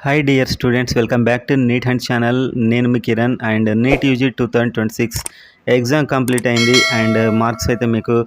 Hi dear students, welcome back to NEET Hunt channel. నేను మీ Kiran and NEET UG 2026 exam complete అయింది and marks అయితే మీకు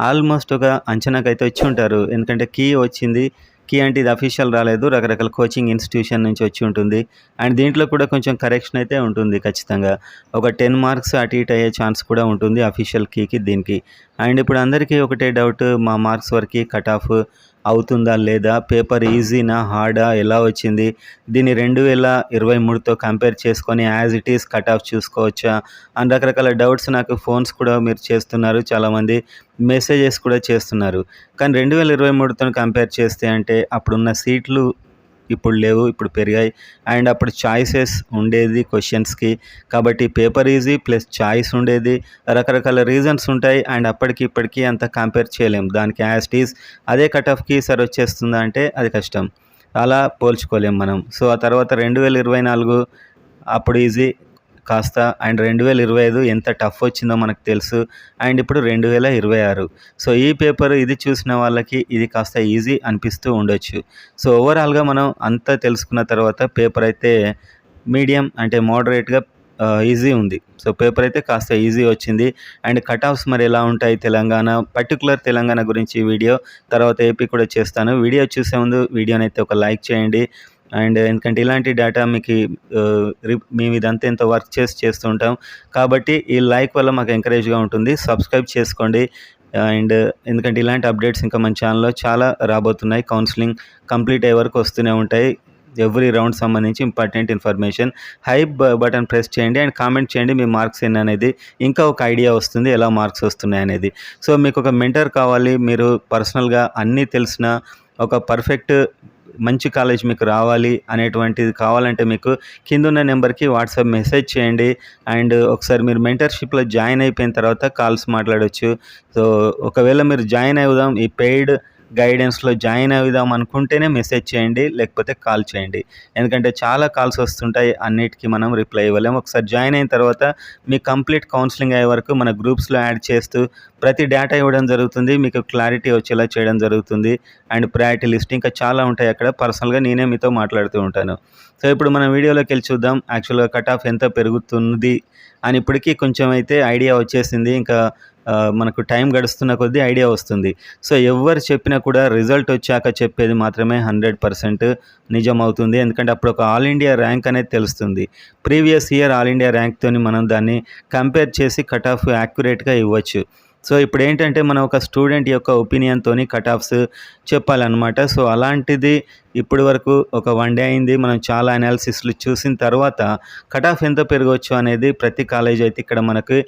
almost ఒక అంచనాకైతే వచ్చి ఉంటారు. ఎందుకంటే కీ వచ్చింది. కీ అంటే ఇది అఫీషియల్ రాలేదు, రకరకాల కోచింగ్ ఇన్స్టిట్యూషన్ నుంచి వచ్చి ఉంటుంది. అండ్ దీంట్లో కూడా కొంచెం కరెక్షన్ అయితే ఉంటుంది ఖచ్చితంగా. ఒక 10 మార్క్స్ అటు ఇటు అయ్యే ఛాన్స్ కూడా ఉంటుంది అఫీషియల్ కీకి దీనికి. అండ్ ఇప్పుడు అందరికీ ఒకటే డౌట్, మా మార్క్స్ వరకు కట్ ఆఫ్ అవుతుందా లేదా, పేపర్ ఈజీనా హార్డా, ఎలా వచ్చింది, దీన్ని 2023తో కంపేర్ చేసుకొని as it is cut off చూసుకోవచ్చా అని రకరకాల డౌట్స్ నాకు ఫోన్స్ కూడా మీరు చేస్తున్నారు, చాలామంది మెసేజెస్ కూడా చేస్తున్నారు. కానీ 2023తో కంపేర్ చేస్తే అంటే అప్పుడున్న సీట్లు ఇప్పుడు లేవు, ఇప్పుడు పెరిగాయి. అండ్ అప్పుడు చాయిసెస్ ఉండేది క్వశ్చన్స్కి, కాబట్టి పేపర్ ఈజీ ప్లస్ చాయిస్ ఉండేది, రకరకాల రీజన్స్ ఉంటాయి. అండ్ అప్పటికి ఇప్పటికీ అంత కంపేర్ చేయలేం. దానికి యాజ్ ఇట్ ఈస్ అదే కట్ ఆఫ్కి సరి వచ్చేస్తుందా అంటే అది కష్టం, అలా పోల్చుకోలేం మనం. సో ఆ తర్వాత 2024 అప్పుడు ఈజీ కాస్త, అండ్ 2025 ఎంత టఫ్ వచ్చిందో మనకు తెలుసు. అండ్ ఇప్పుడు 2026. సో ఈ పేపర్ ఇది చూసిన వాళ్ళకి ఇది కాస్త ఈజీ అనిపిస్తూ ఉండొచ్చు. సో ఓవరాల్గా మనం అంతా తెలుసుకున్న తర్వాత పేపర్ అయితే మీడియం అంటే మోడరేట్గా ఈజీ ఉంది. సో పేపర్ అయితే కాస్త ఈజీ వచ్చింది. అండ్ కట్ ఆఫ్స్ మరి ఎలా ఉంటాయి తెలంగాణ, పర్టికులర్ తెలంగాణ గురించి వీడియో, తర్వాత ఏపీ కూడా చేస్తాను. వీడియో చూసే ముందు వీడియోని అయితే ఒక లైక్ చేయండి. అండ్ ఎందుకంటే ఇలాంటి డేటా మీకు మేము ఇదంతా ఎంత వర్క్ చేస్తూ ఉంటాం కాబట్టి ఈ లైక్ వల్ల మాకు ఎంకరేజ్గా ఉంటుంది. సబ్స్క్రైబ్ చేసుకోండి. అండ్ ఎందుకంటే ఇలాంటి అప్డేట్స్ ఇంకా మన ఛానల్లో చాలా రాబోతున్నాయి. కౌన్సిలింగ్ కంప్లీట్ అయ్యే వరకు వస్తూనే ఉంటాయి. ఎవ్రీ రౌండ్ సంబంధించి important information. Hype button press చేయండి అండ్ కామెంట్ చేయండి మీ మార్క్స్ ఎన్ని అనేది. ఇంకా ఒక ఐడియా వస్తుంది ఎలా మార్క్స్ వస్తున్నాయి అనేది. సో మీకు ఒక మెంటర్ కావాలి, మీరు పర్సనల్గా అన్నీ తెలిసిన ఒక పర్ఫెక్ట్ మంచి కాలేజ్ మీకు రావాలి అనేటువంటిది కావాలంటే మీకు కిందున్న నెంబర్కి వాట్సాప్ మెసేజ్ చేయండి. అండ్ ఒకసారి మీరు మెంటర్షిప్లో జాయిన్ అయిపోయిన తర్వాత కాల్స్ మాట్లాడవచ్చు. సో ఒకవేళ మీరు జాయిన్ అవుదాం ఈ పెయిడ్ గైడెన్స్లో జాయిన్ అవుదాం అనుకుంటేనే మెసేజ్ చేయండి, లేకపోతే కాల్ చేయండి. ఎందుకంటే చాలా కాల్స్ వస్తుంటాయి, అన్నిటికీ మనం రిప్లై ఇవ్వలేము. ఒకసారి జాయిన్ అయిన తర్వాత మీ కంప్లీట్ కౌన్సిలింగ్ అయ్యే వరకు మన గ్రూప్స్లో యాడ్ చేస్తూ ప్రతి డేటా ఇవ్వడం జరుగుతుంది, మీకు క్లారిటీ వచ్చేలా చేయడం జరుగుతుంది. అండ్ ప్రయారిటీ లిస్ట్ ఇంకా చాలా ఉంటాయి అక్కడ. పర్సనల్గా నేనే మీతో మాట్లాడుతూ ఉంటాను. సో ఇప్పుడు మనం వీడియోలోకి వెళ్ళి చూద్దాం యాక్చువల్గా కట్ ఆఫ్ ఎంత పెరుగుతుంది అని. ఇప్పటికీ కొంచెం అయితే ఐడియా వచ్చేసింది, ఇంకా మనకు టైం గడుస్తున్న కొద్దీ ఐడియా వస్తుంది. సో ఎవరు చెప్పినా కూడా రిజల్ట్ వచ్చాక చెప్పేది మాత్రమే 100% నిజమవుతుంది. ఎందుకంటే అప్పుడు ఒక ఆల్ ఇండియా ర్యాంక్ అనేది తెలుస్తుంది. ప్రీవియస్ ఇయర్ ఆల్ ఇండియా ర్యాంక్తో మనం దాన్ని కంపేర్ చేసి కట్ ఆఫ్ యాక్యురేట్గా ఇవ్వచ్చు. సో ఇప్పుడు ఏంటంటే మనం ఒక స్టూడెంట్ యొక్క ఒపీనియన్తో కట్ ఆఫ్స్ చెప్పాలన్నమాట. సో అలాంటిది ఇప్పటి వరకు ఒక 1 డే అయింది, మనం చాలా అనాలిసిస్లు చూసిన తర్వాత కట్ ఆఫ్ ఎంత పెరగవచ్చు అనేది ప్రతి కాలేజ్ అయితే ఇక్కడ మనకి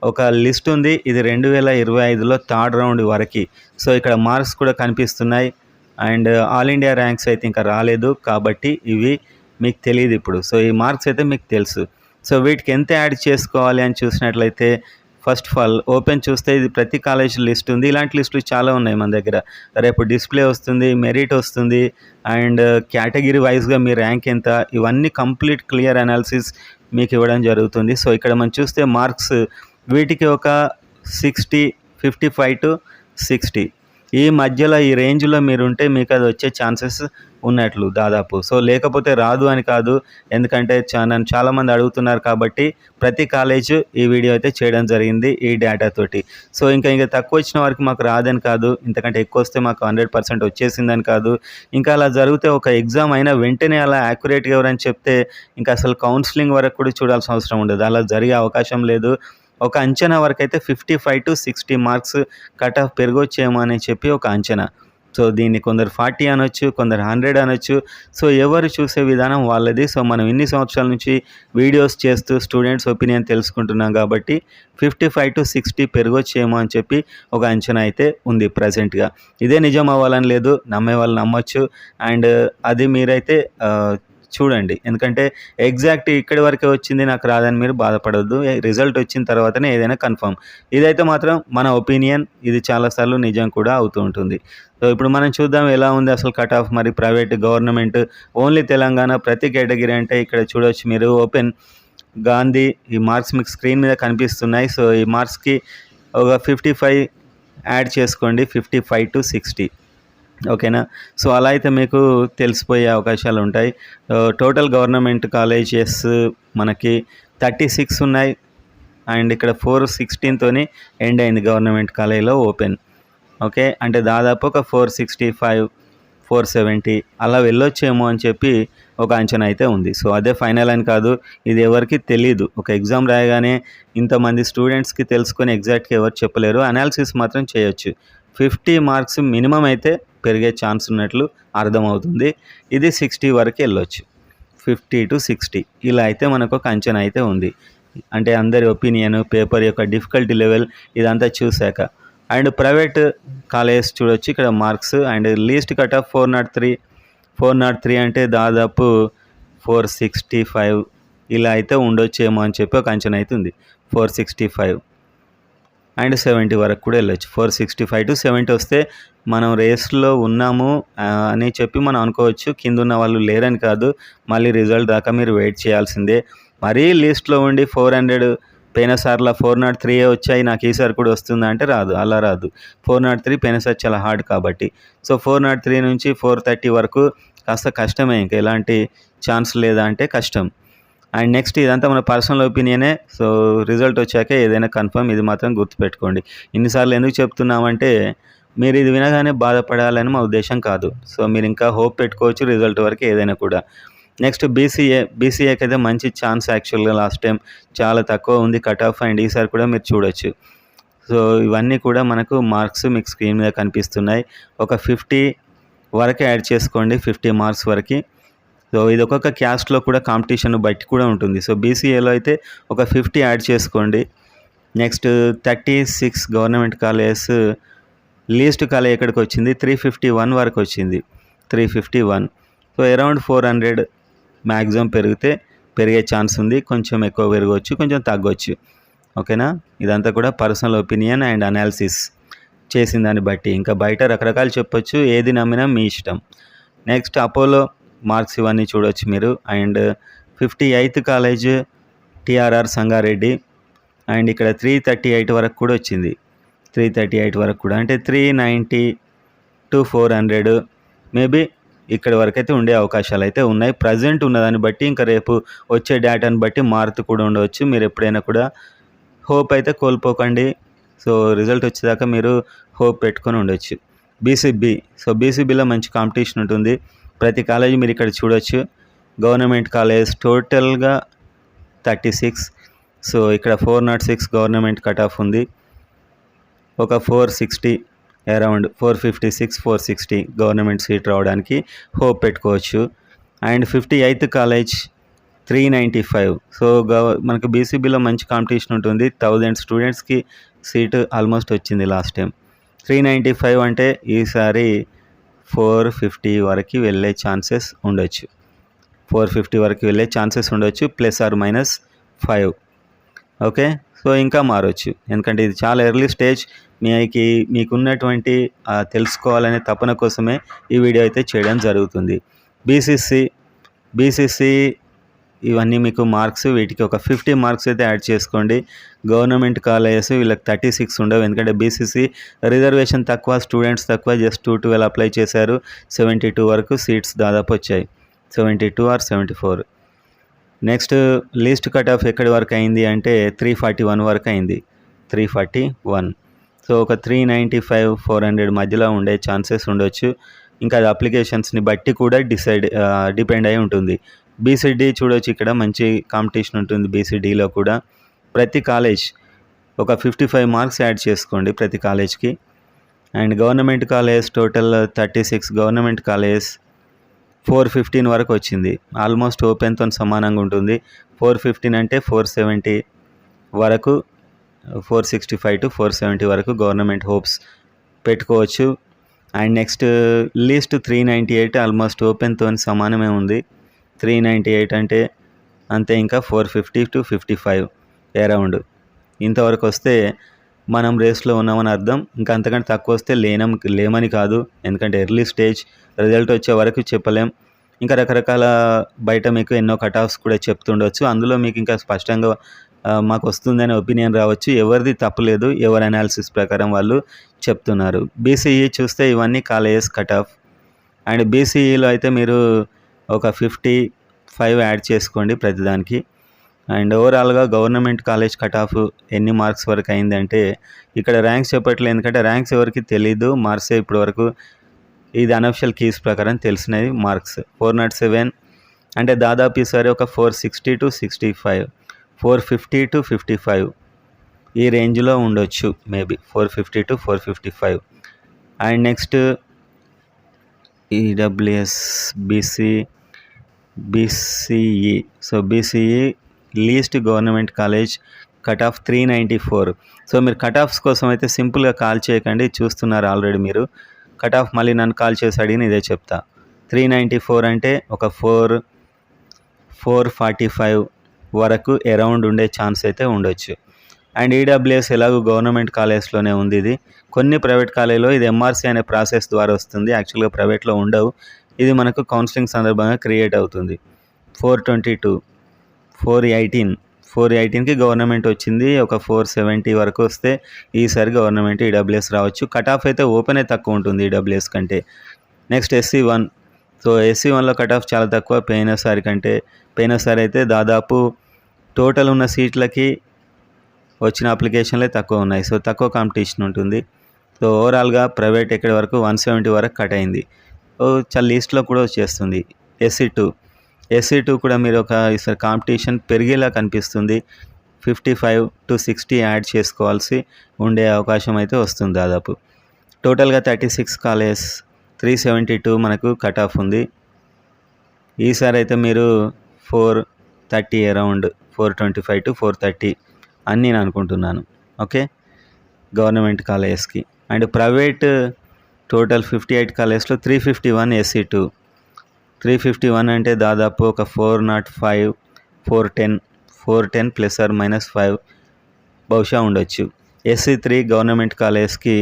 ఒక లిస్ట్ ఉంది. ఇది 2025లో థర్డ్ రౌండ్ వరకు. సో ఇక్కడ మార్క్స్ కూడా కనిపిస్తున్నాయి. అండ్ ఆల్ ఇండియా ర్యాంక్స్ అయితే ఇంకా రాలేదు కాబట్టి ఇవి మీకు తెలియదు ఇప్పుడు. సో ఈ మార్క్స్ అయితే మీకు తెలుసు. సో వీటికి ఎంత యాడ్ చేసుకోవాలి అని చూసినట్లయితే ఫస్ట్ ఆఫ్ ఆల్ ఓపెన్ చూస్తే ఇది ప్రతి కాలేజ్ లిస్ట్ ఉంది. ఇలాంటి లిస్టులు చాలా ఉన్నాయి మన దగ్గర. రేపు డిస్ప్లే వస్తుంది, మెరిట్ వస్తుంది, అండ్ కేటగిరీ వైజ్గా మీ ర్యాంక్ ఎంత, ఇవన్నీ కంప్లీట్ క్లియర్ అనాలిసిస్ మీకు ఇవ్వడం జరుగుతుంది. సో ఇక్కడ మనం చూస్తే మార్క్స్ వీటికి ఒక 60, 55 to 60 ఈ మధ్యలో ఈ రేంజ్లో మీరుంటే మీకు అది వచ్చే ఛాన్సెస్ ఉన్నట్లు దాదాపు. సో లేకపోతే రాదు అని కాదు, ఎందుకంటే నన్ను చాలామంది అడుగుతున్నారు కాబట్టి ప్రతి కాలేజ్ ఈ వీడియో అయితే చేయడం జరిగింది ఈ డేటాతోటి. సో ఇంకా తక్కువ వచ్చిన వారికి మాకు రాదని కాదు, ఇంతకంటే ఎక్కువ వస్తే మాకు 100% వచ్చేసిందని కాదు. ఇంకా అలా జరిగితే ఒక ఎగ్జామ్ అయినా వెంటనే అలా యాక్యురేట్గా ఎవరని చెప్తే ఇంకా అసలు కౌన్సిలింగ్ వరకు కూడా చూడాల్సిన అవసరం ఉండదు. అలా జరిగే అవకాశం లేదు. ఒక అంచనా వరకు అయితే 55 to 60 మార్క్స్ కట్ ఆఫ్ పెరగొచ్చేమో అని చెప్పి ఒక అంచనా. సో దీన్ని కొందరు 40 అనొచ్చు, కొందరు 100 అనొచ్చు. సో ఎవరు చూసే విధానం వాళ్ళది. సో మనం ఇన్ని సంవత్సరాల నుంచి వీడియోస్ చేస్తూ స్టూడెంట్స్ ఒపీనియన్ తెలుసుకుంటున్నాం కాబట్టి 55 to 60 పెరగొచ్చేమో అని చెప్పి ఒక అంచనా అయితే ఉంది ప్రజెంట్గా. ఇదే నిజం అవ్వాలని లేదు, నమ్మే వాళ్ళు నమ్మొచ్చు. అండ్ అది మీరైతే చూడండి, ఎందుకంటే ఎగ్జాక్ట్ ఇక్కడి వరకే వచ్చింది నాకు రాదని మీరు బాధపడొద్దు. రిజల్ట్ వచ్చిన తర్వాతనే ఏదైనా కన్ఫర్మ్. ఇదైతే మాత్రం మన ఒపీనియన్, ఇది చాలాసార్లు నిజం కూడా అవుతూ ఉంటుంది. సో ఇప్పుడు మనం చూద్దాం ఎలా ఉంది అసలు కట్ ఆఫ్. మరి ప్రైవేట్, గవర్నమెంట్, ఓన్లీ తెలంగాణ ప్రతి కేటగిరీ అంటే ఇక్కడ చూడవచ్చు మీరు. ఓపెన్ గాంధీ ఈ మార్క్స్ మీకు స్క్రీన్ మీద కనిపిస్తున్నాయి. సో ఈ మార్క్స్కి ఒక 55 యాడ్ చేసుకోండి, 55 to 60. ఓకేనా. సో అలా అయితే మీకు తెలిసిపోయే అవకాశాలు ఉంటాయి. టోటల్ గవర్నమెంట్ కాలేజెస్ మనకి 36 ఉన్నాయి. అండ్ ఇక్కడ 416తోని ఎండ్ అయింది గవర్నమెంట్ కాలేజీలో ఓపెన్. ఓకే, అంటే దాదాపు ఒక 465, 470 అలా వెళ్ళొచ్చేమో అని చెప్పి ఒక అంచనా అయితే ఉంది. సో అదే ఫైనల్ అని కాదు, ఇది ఎవరికి తెలీదు. ఒక ఎగ్జామ్ రాయగానే ఇంతమంది స్టూడెంట్స్కి తెలుసుకొని ఎగ్జాక్ట్గా ఎవరు చెప్పలేరు. అనాలిసిస్ మాత్రం చేయొచ్చు. 50 మార్క్స్ మినిమం అయితే పెరిగే ఛాన్స్ ఉన్నట్లు అర్థమవుతుంది. ఇది 60 వరకు వెళ్ళొచ్చు. 50 to 60 ఇలా అయితే మనకు ఒక అంచనా అయితే ఉంది. అంటే అందరి ఒపీనియన్, పేపర్ యొక్క డిఫికల్టీ లెవెల్ ఇదంతా చూశాక. అండ్ ప్రైవేట్ కాలేజెస్ చూడొచ్చు ఇక్కడ marks. And least cut off 403 అంటే దాదాపు 465 ఇలా అయితే ఉండొచ్చేమో అని చెప్పి ఒక అంచనా అయితే ఉంది. 465 అండ్ 70 వరకు కూడా వెళ్ళొచ్చు. 465 to 70 వస్తే మనం రేస్లో ఉన్నాము అని చెప్పి మనం అనుకోవచ్చు. కింద ఉన్న వాళ్ళు లేరని కాదు, మళ్ళీ రిజల్ట్ దాకా మీరు వెయిట్ చేయాల్సిందే. మరీ లిస్ట్లో ఉండి 400 పోయినసార్లు 403 వచ్చాయి, నాకు ఈసారి కూడా వస్తుందా అంటే రాదు, అలా రాదు. 403 పోయినసారి చాలా హార్డ్ కాబట్టి. సో 403 నుంచి 430 వరకు కాస్త కష్టమే, ఇంకా ఎలాంటి ఛాన్స్ లేదా అంటే కష్టం. అండ్ నెక్స్ట్ ఇదంతా మన పర్సనల్ ఒపీనియనే. సో రిజల్ట్ వచ్చాక ఏదైనా కన్ఫర్మ్, ఇది మాత్రం గుర్తుపెట్టుకోండి. ఇన్నిసార్లు ఎందుకు చెప్తున్నామంటే మీరు ఇది వినగానే బాధపడాలని మా ఉద్దేశం కాదు. సో మీరు ఇంకా హోప్ పెట్టుకోవచ్చు రిజల్ట్ వరకు ఏదైనా కూడా. నెక్స్ట్ బీసీఏకి అయితే మంచి ఛాన్స్. యాక్చువల్గా లాస్ట్ టైం చాలా తక్కువ ఉంది కట్ ఆఫ్, అండ్ ఈసారి కూడా మీరు చూడొచ్చు. సో ఇవన్నీ కూడా మనకు మార్క్స్ మీకు స్క్రీన్ మీద కనిపిస్తున్నాయి. ఒక 50 వరకు యాడ్ చేసుకోండి, 50 మార్క్స్ వరకు. సో ఇది ఒక్కొక్క క్యాస్ట్లో కూడా కాంపిటీషన్ బట్టి కూడా ఉంటుంది. సో బీసీఏలో అయితే ఒక 50 యాడ్ చేసుకోండి. Next 36 government colleges, least college ఎక్కడికి వచ్చింది 351 వరకు వచ్చింది. 351. సో అరౌండ్ 400 మ్యాక్సిమం పెరిగే ఛాన్స్ ఉంది. కొంచెం ఎక్కువ పెరగవచ్చు, కొంచెం తగ్గొచ్చు. ఓకేనా. ఇదంతా కూడా పర్సనల్ ఒపీనియన్ అండ్ అనాలిసిస్ చేసిన దాన్ని బట్టి. ఇంకా బయట రకరకాలు చెప్పొచ్చు, ఏది నమ్మినా మీ ఇష్టం. నెక్స్ట్ అపోలో మార్క్స్ ఇవన్నీ చూడొచ్చు మీరు. And 58th college TRR Sangareddy. And ఇక్కడ 338 వరకు కూడా వచ్చింది. 338 వరకు కూడా, అంటే 390 to 400 మేబీ ఇక్కడ వరకు అయితే ఉండే అవకాశాలు అయితే ఉన్నాయి. ప్రజెంట్ ఉన్నదాన్ని బట్టి, ఇంకా రేపు వచ్చే డేటాను బట్టి మారుతూ కూడా ఉండవచ్చు. మీరు ఎప్పుడైనా కూడా హోప్ అయితే కోల్పోకండి. సో రిజల్ట్ వచ్చేదాకా మీరు హోప్ పెట్టుకొని ఉండొచ్చు. బీసీబీ, సో బీసీబీలో మంచి కాంపిటీషన్ ఉంటుంది. ప్రతి కాలేజీ మీరు ఇక్కడ చూడొచ్చు. గవర్నమెంట్ కాలేజ్ టోటల్గా 36. సో ఇక్కడ 406 గవర్నమెంట్ కట్ ఆఫ్ ఉంది. ఒక 460 అరౌండ్ 456, 460 గవర్నమెంట్ సీట్ రావడానికి హోప్ పెట్టుకోవచ్చు. And 58th college 395. సో మనకు బీసీబీలో మంచి కాంపిటీషన్ ఉంటుంది. 1000 స్టూడెంట్స్కి సీటు ఆల్మోస్ట్ వచ్చింది లాస్ట్ టైం. 395 అంటే ఈసారి 450 వరకు వెళ్ళే ఛాన్సెస్ ఉండొచ్చు. 450 వరకు వెళ్ళే ఛాన్సెస్ ఉండొచ్చు, ±5. ఓకే. సో ఇంకా మారవచ్చు, ఎందుకంటే ఇది చాలా ఎర్లీ స్టేజ్. మీకున్నటువంటి తెలుసుకోవాలనే తపన కోసమే ఈ వీడియో అయితే చేయడం జరుగుతుంది. బీసీసీ ఇవన్నీ మీకు మార్క్స్, వీటికి ఒక 50 మార్క్స్ అయితే యాడ్ చేసుకోండి. గవర్నమెంట్ కాలేజెస్ వీళ్ళకి 36 ఉండవు, ఎందుకంటే బీసీసీ రిజర్వేషన్ తక్కువ, స్టూడెంట్స్ తక్కువ. జస్ట్ 212 అప్లై చేశారు, 72 వరకు సీట్స్ దాదాపు వచ్చాయి. 72 or 74. Next least cut off ఎక్కడి వరకు అయింది అంటే 341 వరకు అయింది. 341. సో ఒక 395, 400 మధ్యలో ఉండే ఛాన్సెస్ ఉండొచ్చు. ఇంకా అది అప్లికేషన్స్ని బట్టి కూడా డిపెండ్ అయి ఉంటుంది. బీసీడీ చూడొచ్చు, ఇక్కడ మంచి కాంపిటీషన్ ఉంటుంది బీసీడీలో కూడా. ప్రతి కాలేజ్ ఒక 55 మార్క్స్ యాడ్ చేసుకోండి ప్రతి కాలేజ్కి. And government college total 36 government college 415 వరకు వచ్చింది. ఆల్మోస్ట్ ఓపెన్తో సమానంగా ఉంటుంది. 415 అంటే 470 వరకు, 465 to 470 వరకు గవర్నమెంట్ హోప్స్ పెట్టుకోవచ్చు. అండ్ నెక్స్ట్ లీస్ట్ 398 ఆల్మోస్ట్ ఓపెన్తో సమానమే ఉంది. 398 అంటే అంతే, ఇంకా 450 to 55 అరౌండ్ ఇంతవరకు వస్తే మనం రేస్లో ఉన్నామని అర్థం. ఇంకా అంతకంటే తక్కువ వస్తే లేమని కాదు, ఎందుకంటే ఎర్లీ స్టేజ్, రిజల్ట్ వచ్చే వరకు చెప్పలేం. ఇంకా రకరకాల బయట మీకు ఎన్నో కట్ ఆఫ్స్ కూడా చెప్తుండొచ్చు, అందులో మీకు ఇంకా స్పష్టంగా మాకు వస్తుందనే ఒపీనియన్ రావచ్చు. ఎవరిది తప్పులేదు, ఎవరి అనాలిసిస్ ప్రకారం వాళ్ళు చెప్తున్నారు. బీసీఈ చూస్తే ఇవన్నీ కాలేజెస్ కట్ ఆఫ్. అండ్ బీసీఈలో అయితే మీరు ఒక 55 యాడ్ చేసుకోండి ప్రతిదానికి. అండ్ ఓవరాల్గా గవర్నమెంట్ కాలేజ్ కట్ ఆఫ్ ఎన్ని మార్క్స్ వరకు అయిందంటే ఇక్కడ ర్యాంక్స్ చెప్పట్లేదు, ఎందుకంటే ర్యాంక్స్ ఎవరికి తెలీదు, మార్క్సే ఇప్పటి వరకు ఇది అనఫిషియల్ కీస్ ప్రకారం తెలిసినవి మార్క్స్. 407 అంటే దాదాపు ఈసారి ఒక 460 to 65, 450 to 55 ఈ రేంజ్లో ఉండొచ్చు, maybe 450 to 455. And next EWS BCE. So BCE least government college cut off 394. So మీరు కట్ ఆఫ్స్ కోసం అయితే సింపుల్గా కాల్ చేయకండి, చూస్తున్నారు ఆల్రెడీ మీరు. కట్ ఆఫ్ మళ్ళీ నన్ను కాల్ చేసి అడిగిన ఇదే చెప్తా. 394 అంటే ఒక 445 వరకు అరౌండ్ ఉండే ఛాన్స్ అయితే ఉండొచ్చు. అండ్ ఈడబ్ల్యూఎస్ ఎలాగో గవర్నమెంట్ కాలేజ్లోనే ఉంది. ఇది కొన్ని ప్రైవేట్ కాలేజ్లో ఇది ఎంఆర్సీ అనే ప్రాసెస్ ద్వారా వస్తుంది, యాక్చువల్గా ప్రైవేట్లో ఉండవు. ఇది మనకు కౌన్సిలింగ్ సందర్భంగా క్రియేట్ అవుతుంది. 422, 418కి గవర్నమెంట్ వచ్చింది. ఒక 470 వరకు వస్తే ఈసారి గవర్నమెంట్ ఈడబ్ల్యూఎస్ రావచ్చు. కట్ ఆఫ్ అయితే ఓపెనే తక్కువ ఉంటుంది ఈడబ్ల్యూఎస్ కంటే. Next SC1. సో SC1లో కట్ ఆఫ్ చాలా తక్కువ పోయినసారి అయితే దాదాపు టోటల్ ఉన్న సీట్లకి వచ్చిన అప్లికేషన్లే తక్కువ ఉన్నాయి. సో తక్కువ కాంపిటీషన్ ఉంటుంది. సో ఓవరాల్గా ప్రైవేట్ ఎక్కడి వరకు 170 వరకు కట్ అయింది. చాలా లీస్ట్లో కూడా వచ్చేస్తుంది. SC2 కూడా మీరు ఈసారి కాంపిటీషన్ పెరిగేలా కనిపిస్తుంది. 55 to 60 యాడ్ చేసుకోవాల్సి ఉండే అవకాశం అయితే వస్తుంది దాదాపు. టోటల్గా 36 కాలేజ్, 372 మనకు కట్ ఆఫ్ ఉంది. ఈసారి అయితే మీరు 430 అరౌండ్ 425 to 430 అని నేను అనుకుంటున్నాను. ఓకే, గవర్నమెంట్ కాలేజెస్కి. అండ్ ప్రైవేట్ టోటల్ 58 కాలేజ్లో 351 SC2. 351 అంటే దాదాపు ఒక 405, 410 ±5 బహుశా ఉండొచ్చు. SC3 గవర్నమెంట్ కాలేజ్కి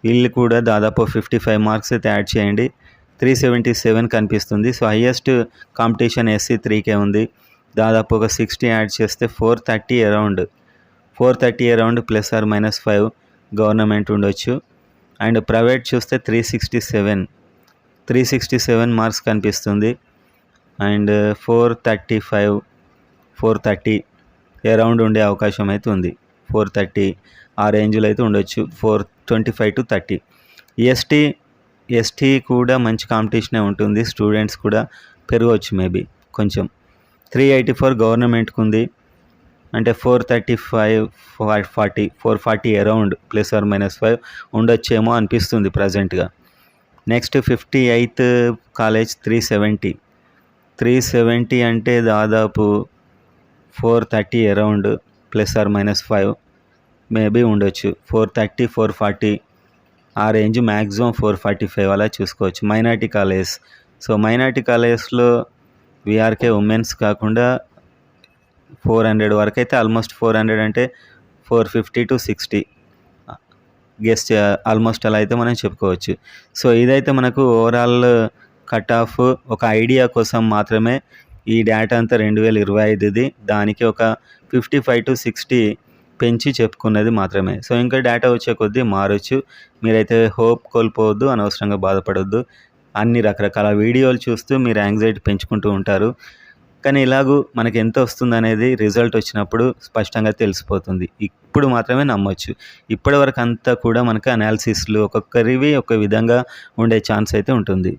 వీళ్ళు కూడా దాదాపు 55 మార్క్స్ అయితే యాడ్ చేయండి. 377 కనిపిస్తుంది. సో హయ్యెస్ట్ కాంపిటీషన్ SC3కే ఉంది. దాదాపు ఒక 60 యాడ్ చేస్తే 430 అరౌండ్ ±5 గవర్నమెంట్ ఉండొచ్చు. అండ్ ప్రైవేట్ చూస్తే 367 మార్క్స్ కనిపిస్తుంది. అండ్ 430 అరౌండ్ ఉండే అవకాశం అయితే ఉంది. 430 ఆ రేంజ్లో అయితే ఉండొచ్చు. 425 to 30. ఎస్టీ కూడా మంచి కాంపిటీషనే ఉంటుంది, స్టూడెంట్స్ కూడా పెరగవచ్చు మేబీ కొంచెం. 384 గవర్నమెంట్కి ఉంది. అంటే 435, 440 అరౌండ్ ±5 ఉండొచ్చేమో అనిపిస్తుంది ప్రజెంట్గా. నెక్స్ట్ 58th కాలేజ్ 370 అంటే దాదాపు 430 అరౌండ్ ±5 మేబీ ఉండొచ్చు. 430, 440 ఆ రేంజ్, మ్యాక్సిమం 445 అలా చూసుకోవచ్చు. Minority college. సో మైనార్టీ కాలేజ్లో విఆర్కే ఉమెన్స్ కాకుండా 400 వరకు అయితే, ఆల్మోస్ట్ 400 అంటే 450 to 60 గెస్ట్ ఆల్మోస్ట్ అలా అయితే మనం చెప్పుకోవచ్చు. సో ఇదైతే మనకు ఓవరాల్ కట్ ఆఫ్ ఒక ఐడియా కోసం మాత్రమే. ఈ డేటా అంతా 2025ది, దానికి ఒక 55 to 60 పెంచి చెప్పుకున్నది మాత్రమే. సో ఇంకా డేటా వచ్చే కొద్దీ మారచ్చు. మీరైతే హోప్ కోల్పోవద్దు, అనవసరంగా బాధపడొద్దు. అన్ని రకరకాల వీడియోలు చూస్తూ మీరు యాంగ్జైటీ పెంచుకుంటూ ఉంటారు. కానీ ఇలాగూ మనకి ఎంత వస్తుంది అనేది రిజల్ట్ వచ్చినప్పుడు స్పష్టంగా తెలిసిపోతుంది. ఇప్పుడు మాత్రమే నమ్మొచ్చు. ఇప్పటి వరకు అంతా కూడా మనకు అనాలిసిస్లు ఒక్కొక్కరివి ఒక విధంగా ఉండే ఛాన్స్ అయితే ఉంటుంది.